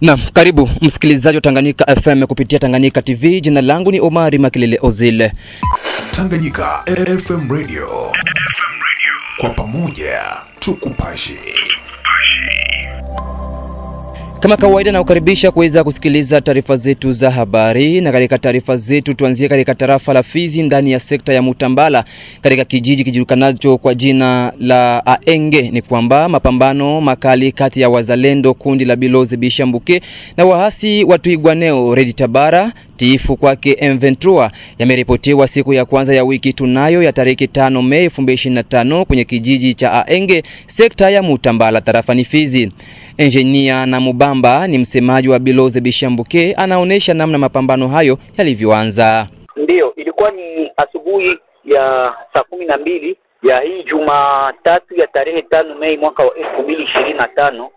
Naam, karibu msikilizaji wa Tanganyika FM kupitia Tanganyika TV. Jina langu ni Omari Makilele Ozile. Tanganyika FM Radio. Kwa pamoja tukupashe. Kama kawaida na ukaribisha kuweza kusikiliza taarifa zetu za habari, na katika taarifa zetu tuanzie katika tarafa la Fizi ndani ya sekta ya Mutambala katika kijiji kijulikanacho kwa jina la Aenge. Ni kwamba mapambano makali kati ya wazalendo kundi la Biloze Bishambuke na wahasi wa Twigwaneo Red Tabara tifu kwake M23 yameripotiwa siku ya kwanza ya wiki tunayo ya tarehe 5 Mei 2025 kwenye kijiji cha Aenge sekta ya Mutambala tarafani Fizi. Engineer na Mubamba ni msemaji wa Biloze Bishambuke, anaonesha namna mapambano hayo yalivyoanza. Ndio, ilikuwa ni asubuhi ya saa 12 ya hii Jumatatu ya tarehe 5 Mei mwaka wa 2025.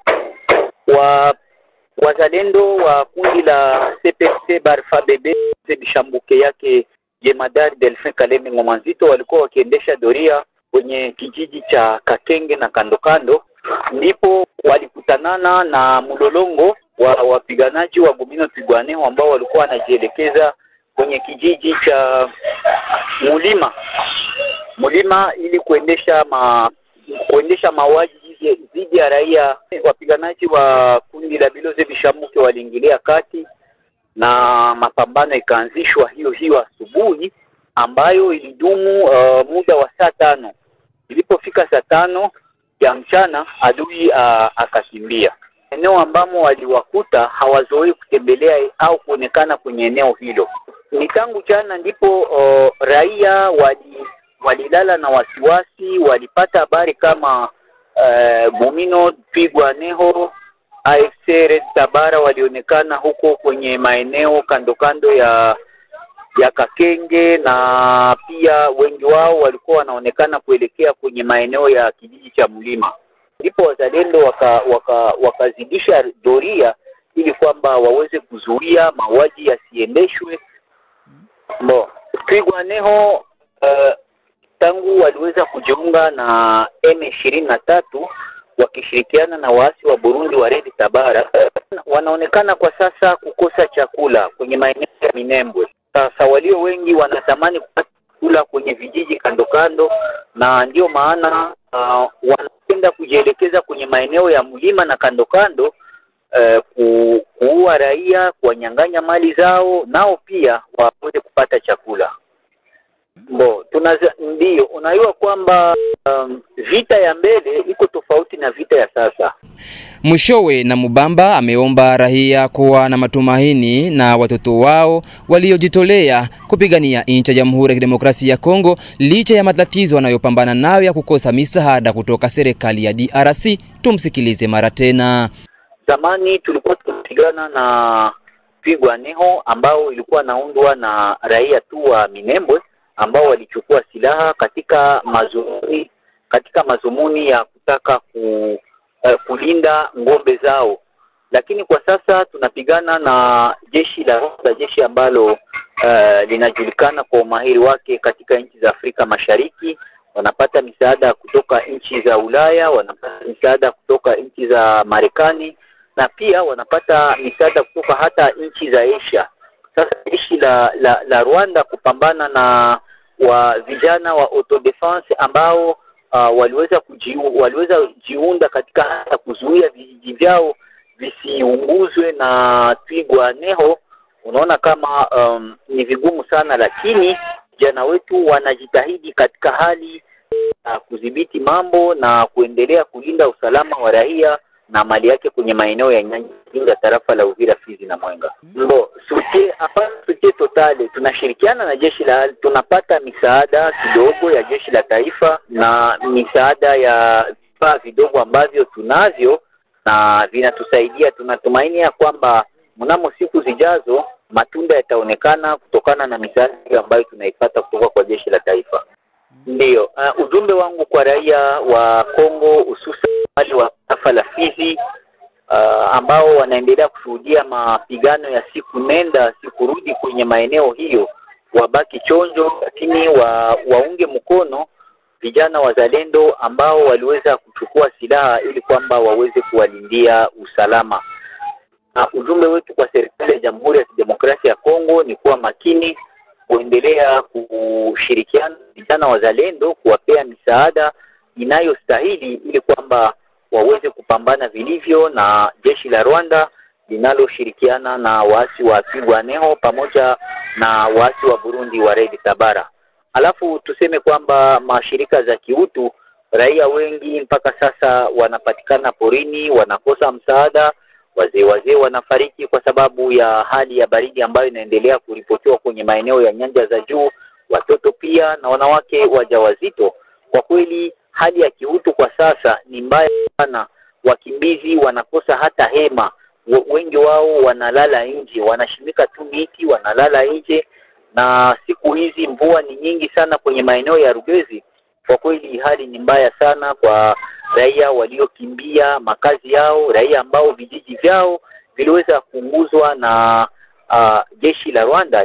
Wazalendo wa kundi la CPC Barfa Bebe Bishambuke yake Jemadari Delphin Kaleme Ngomanzito walikuwa wakiendesha doria kwenye kijiji cha Kakenge na kando ndipo walikutanana na mlolongo wa wapiganaji wa Gumino Twigwaneo ambao walikuwa wanajielekeza kwenye kijiji cha Mulima ili kuendesha mauaji dhidi ya raia. Wapiganaji wa kundi la Biloze Bishambuke waliingilia kati na mapambano ikaanzishwa hiyo asubuhi ambayo ilidumu muda wa saa 5. Ilipofika saa 5 ya mchana adui akakimbia. Eneo ambamo waliwakuta hawazoei kutembelea au kuonekana kwenye eneo hilo. Ni tangu jana ndipo raia walilala na wasiwasi, walipata habari kama Gumino Twigwaneo AFC Red Tabara walionekana huko kwenye maeneo kando ya Kakenge, na pia wengi wao walikuwa wanaonekana kuelekea kwenye maeneo ya kijiji cha Mulima. Ndipo wazalendo wakazidisha doria ili kwamba waweze kuzuia mauaji yasiendeshwe. Twigwaneo tangu waliweza kujiunga na M23 wakishirikiana na waasi wa Burundi wa Red Tabara, wanaonekana kwa sasa kukosa chakula kwenye maeneo ya Minembwe. Sasa walio wengi wanatamani kupata chakula kwenye vijiji kando, na ndio maana wanapenda kujielekeza kwenye maeneo ya Mulima na kando kuua raia, kuwanyang'anya mali zao, nao pia waweze kupata chakula. Ndio unajua kwamba vita ya mbele iko tofauti na vita ya sasa. Mwishowe na Mubamba ameomba raia kuwa na matumaini na watoto wao waliojitolea kupigania nchi ya Jamhuri ya Kidemokrasia ya Kongo licha ya matatizo wanayopambana nayo ya kukosa misaada kutoka serikali ya DRC. Tumsikilize mara tena. Zamani tulikuwa tunapigana na Twigwaneo ambao ilikuwa naundwa na raia tu wa Minembwe ambao walichukua silaha katika mazumuni ya kutaka kulinda ngombe zao. Lakini kwa sasa tunapigana na jeshi ambalo linajulikana kwa umahiri wake katika nchi za Afrika Mashariki. Wanapata misaada kutoka nchi za Ulaya, wanapata misaada kutoka nchi za Marekani, na pia wanapata misaada kutoka hata nchi za Asia. Sasa jeshi la Rwanda kupambana na vijana wa autodefense ambao waliweza jiunda katika hata kuzuia vijiji vyao visiunguzwe na Twigwaneo. Unaona kama ni vigumu sana, lakini vijana wetu wanajitahidi katika hali kudhibiti mambo na kuendelea kulinda usalama wa raia na mali yake kwenye maeneo ya Nyanja tarafa la Uvira, Fizi na Mwenga. Soutien totale, tunashirikiana na jeshi tunapata misaada kidogo ya jeshi la taifa na misaada ya vifaa vidogo ambavyo tunavyo na vinatusaidia. Tunatumaini ya kwamba mnamo siku zijazo matunda yataonekana kutokana na misaada ambayo tunaipata kutoka kwa jeshi la taifa. Ndio, ujumbe wangu kwa raia wa Kongo, hususan wale wa tarafa la Fizi ambao wanaendelea kushuhudia mapigano ya siku nenda siku rudi kwenye maeneo hiyo, wabaki chonjo, lakini waunge mkono vijana wazalendo ambao waliweza kuchukua silaha ili kwamba waweze kuwalindia usalama. Ujumbe wetu kwa serikali ya Jamhuri ya Kidemokrasia ya Kongo ni kuwa makini, kuendelea kushirikiana vijana wazalendo, kuwapea misaada inayostahili ili kwamba waweze kupambana vilivyo na jeshi la Rwanda linaloshirikiana na waasi wa Twirwaneho pamoja na waasi wa Burundi wa Red Tabara. Alafu tuseme kwamba mashirika za kiutu, raia wengi mpaka sasa wanapatikana porini, wanakosa msaada, wazee wanafariki kwa sababu ya hali ya baridi ambayo inaendelea kuripotiwa kwenye maeneo ya nyanja za juu, watoto pia na wanawake wajawazito. Kwa kweli hali ya kiutu kwa sasa ni mbaya sana. Wakimbizi wanakosa hata hema, wengi wao wanalala nje, wanashimika tu miti, wanalala nje, na siku hizi mvua ni nyingi sana kwenye maeneo ya Rugezi. Kwa kweli hali ni mbaya sana kwa raia waliokimbia makazi yao, raia ambao vijiji vyao viliweza kuunguzwa na jeshi la Rwanda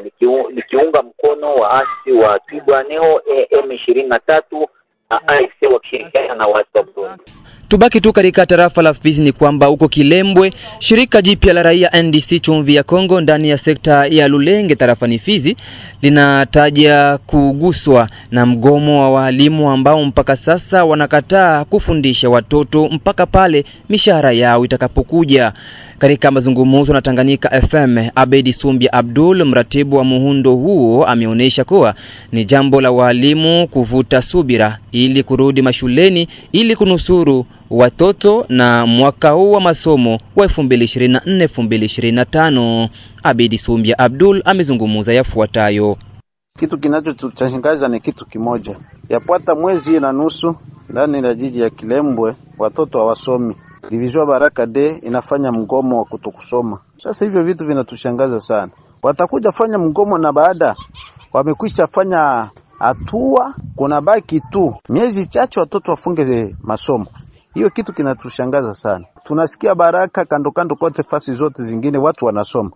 likiunga mkono waasi wa Twirwaneho M23 na AFC wakishirikiana na watu wa Burundi. Tubaki tu katika tarafa la Fizi ni kwamba huko Kilembwe, shirika jipya la raia NDC Chumvi ya Kongo ndani ya sekta ya Lulenge tarafani Fizi linataja kuguswa na mgomo wa walimu ambao mpaka sasa wanakataa kufundisha watoto mpaka pale mishahara yao itakapokuja. Katika mazungumzo na Tanganyika FM, Abedi Sumbia Abdul, mratibu wa muhundo huo, ameonyesha kuwa ni jambo la walimu kuvuta subira ili kurudi mashuleni ili kunusuru watoto na mwaka huu wa masomo wa 2024-2025. Abedi Sumbia Abdul amezungumza yafuatayo. Kitu kinachotushangaza ni kitu kimoja. Yapata mwezi na nusu ndani ya jiji ya Kilembwe watoto hawasomi. Division Baraka D inafanya mgomo wa kutokusoma. Sasa hivyo vitu vinatushangaza sana. Watakuja fanya mgomo na baada wamekwisha fanya hatua, kuna baki tu miezi chache watoto wafunge masomo. Hiyo kitu kinatushangaza sana. Tunasikia Baraka kando kote fasi zote zingine watu wanasoma.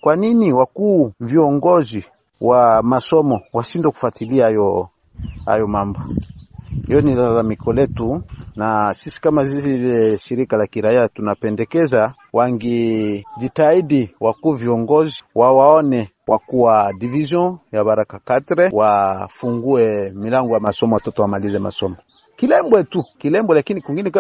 Kwa nini wakuu viongozi wa masomo washindwe kufuatilia hayo mambo? Hiyo ni lalamiko letu, na sisi kama zile shirika la kiraia tunapendekeza wangejitahidi wakuu viongozi wawaone wakuu wa division ya Baraka 4 wafungue milango ya masomo, watoto wamalize masomo. Kilembwe lakini kwingine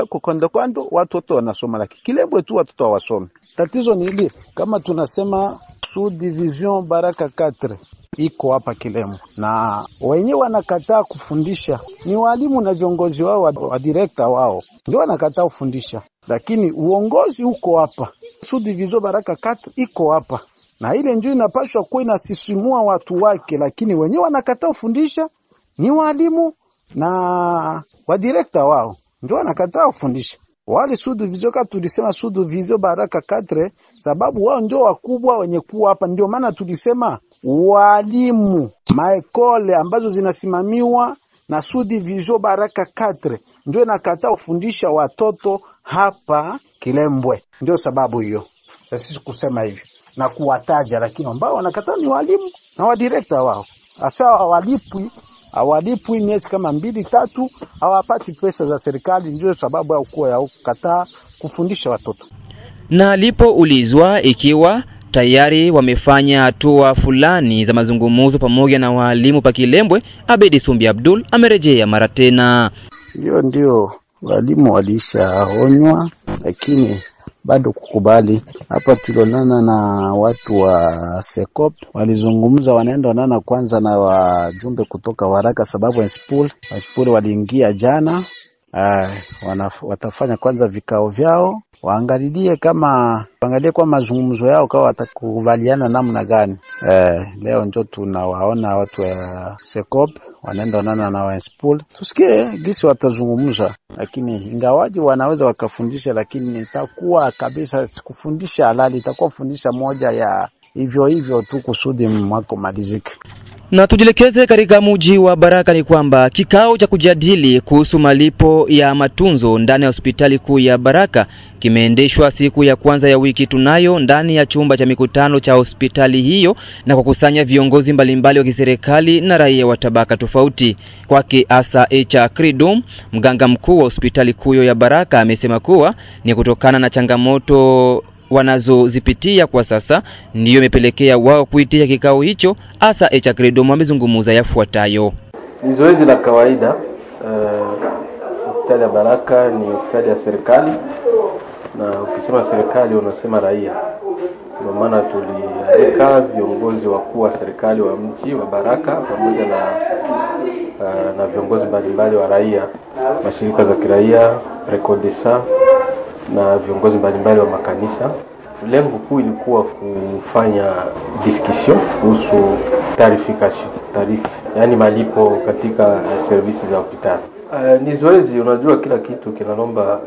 kwando watoto wanasoma, lakini Kilembwe tu watoto hawasome. Tatizo ni ile kama tunasema sous division Baraka 4 iko hapa Kilembwe na wenyewe wanakataa kufundisha. Ni walimu na viongozi wao wa director wao ndio wanakataa kufundisha, lakini uongozi uko hapa. Sous division Baraka 4 iko hapa na ile ndio inapaswa kuwa inasisimua watu wake, lakini wenyewe wanakataa kufundisha. Ni walimu na wa director wao ndio wanakataa kufundisha. Wale sous division tulisema sous division Baraka 4 sababu wao ndio wakubwa wenye kuwa hapa. Ndio maana tulisema walimu maekole ambazo zinasimamiwa na sous division Baraka 4 ndio nakataa kufundisha watoto hapa Kilembwe. Ndio sababu hiyo sisi kusema hivi na kuwataja, lakini ambao wanakataa ni walimu na wa director wao. Asa hawalipwi miezi kama 2-3, hawapati pesa za serikali. Ndio sababu ya ukoo ya kukataa kufundisha watoto. Na alipoulizwa ikiwa tayari wamefanya hatua fulani za mazungumzo pamoja na walimu pa Kilembwe, Abedi Sumbia Abdul amerejea mara tena. Ndio walimu walishaonywa lakini bado kukubali. Hapa tulionana na watu wa Sekop, walizungumza wanaenda kwanza na wajumbe kutoka Waraka sababu Espul waliingia jana. Watafanya kwanza vikao vyao, waangalie kwa mazungumzo yao kama watakubaliana namna gani. Leo ndio tunawaona watu wa Sekop wanaenda na Wenspool, tusikie gisi watazungumza. Lakini ingawaji wanaweza wakafundisha, lakini itakuwa kabisa sikufundisha halali, itakuwa fundisha moja ya hivyo tu kusudi mwako malizike. Na tujielekeze katika mji wa Baraka ni kwamba kikao cha kujadili kuhusu malipo ya matunzo ndani ya hospitali kuu ya Baraka kimeendeshwa siku ya kwanza ya wiki tunayo ndani ya chumba cha mikutano cha hospitali hiyo na kukusanya viongozi mbalimbali wa kiserikali na raia wa tabaka tofauti. Kwake Asa Echa Kridum, mganga mkuu wa hospitali kuu ya Baraka, amesema kuwa ni kutokana na changamoto wanazozipitia kwa sasa ndiyo imepelekea wao kuitia kikao hicho. Asa Echa Credo amezungumza yafuatayo. Ni zoezi la kawaida. Hospitali ya Baraka ni hospitali ya serikali, na ukisema serikali unasema raia. Kwa maana tulialika viongozi wakuu wa serikali wa mji wa Baraka pamoja na viongozi mbalimbali wa raia, mashirika za kiraia, Rekodesa na viongozi mbalimbali wa makanisa. Lengo kuu ilikuwa kufanya discussion kuhusu tarification, yani malipo katika services za hospitali. Ni zoezi, unajua kila kitu kinaomba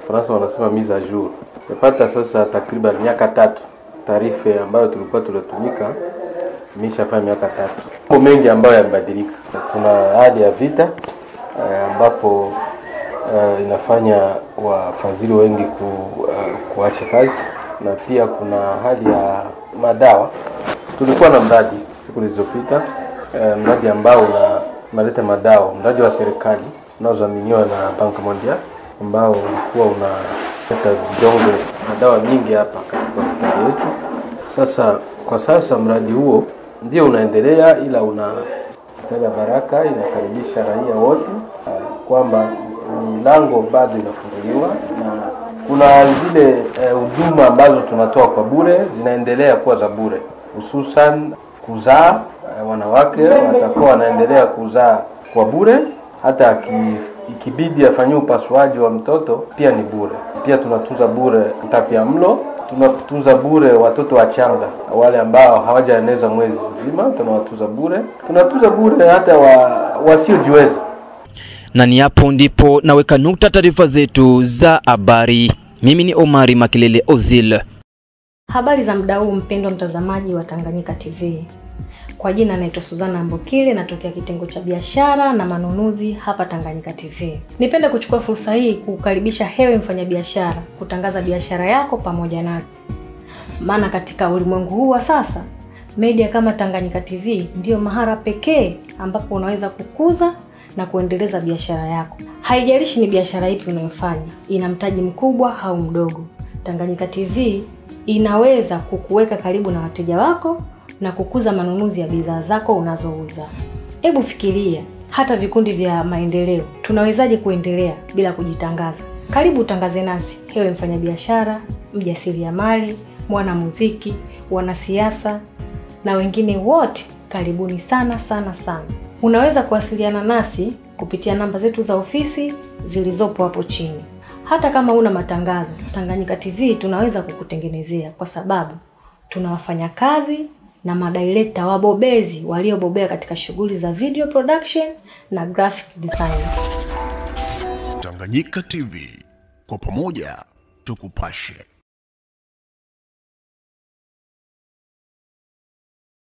Fransa wanasema mise à jour. Yapata sasa takriban miaka 3 taarifa ambayo tulikuwa tunatumika imeshafanya miaka 3. Mambo mengi ambayo yamebadilika. Kuna hali ya vita ambapo inafanya wafadhili wengi kuacha kazi, na pia kuna hali ya madawa. Tulikuwa na mradi siku zilizopita, mradi ambao unaleta madawa, mradi wa serikali unaodhaminiwa na Bank Mondial, ambao ulikuwa unaleta vidonge madawa mingi hapa katika hospitali yetu. Sasa kwa sasa mradi huo ndio unaendelea, ila hospitali ya Baraka inakaribisha raia wote kwamba milango bado inafunguliwa, na kuna zile huduma ambazo tunatoa kwa bure zinaendelea kuwa za bure, hususan kuzaa. Wanawake watakuwa wanaendelea kuzaa kwa bure, hata ikibidi afanywe upasuaji wa mtoto pia ni bure. Pia tunatunza bure utapiamlo, tunatunza bure watoto wachanga wale ambao hawajaeneza mwezi mzima, tunawatunza bure. Tunatunza bure hata wasiojiweza. Na ni hapo ndipo naweka nukta taarifa zetu za habari. Mimi ni Omari Makilele Ozil. Habari za muda huu, mpendwa mtazamaji wa Tanganyika TV. Kwa jina naitwa Suzana Mbokile, natokea kitengo cha biashara na manunuzi hapa Tanganyika TV. Nipende kuchukua fursa hii kukaribisha hewe mfanyabiashara kutangaza biashara yako pamoja nasi. Maana katika ulimwengu huu wa sasa, media kama Tanganyika TV ndio mahara pekee ambapo unaweza kukuza na kuendeleza biashara yako. Haijalishi ni biashara ipi unayofanya, ina mtaji mkubwa au mdogo, Tanganyika TV inaweza kukuweka karibu na wateja wako na kukuza manunuzi ya bidhaa zako unazouza. Hebu fikiria, hata vikundi vya maendeleo tunawezaje kuendelea bila kujitangaza? Karibu utangaze nasi, hewe mfanyabiashara, mjasiriamali, mwanamuziki, wanasiasa na wengine wote. Karibuni sana sana sana. Unaweza kuwasiliana nasi kupitia namba zetu za ofisi zilizopo hapo chini. Hata kama una matangazo, Tanganyika TV tunaweza kukutengenezea, kwa sababu tunawafanya kazi na madirector wabobezi waliobobea katika shughuli za video production na graphic design. Tanganyika TV, kwa pamoja tukupashe.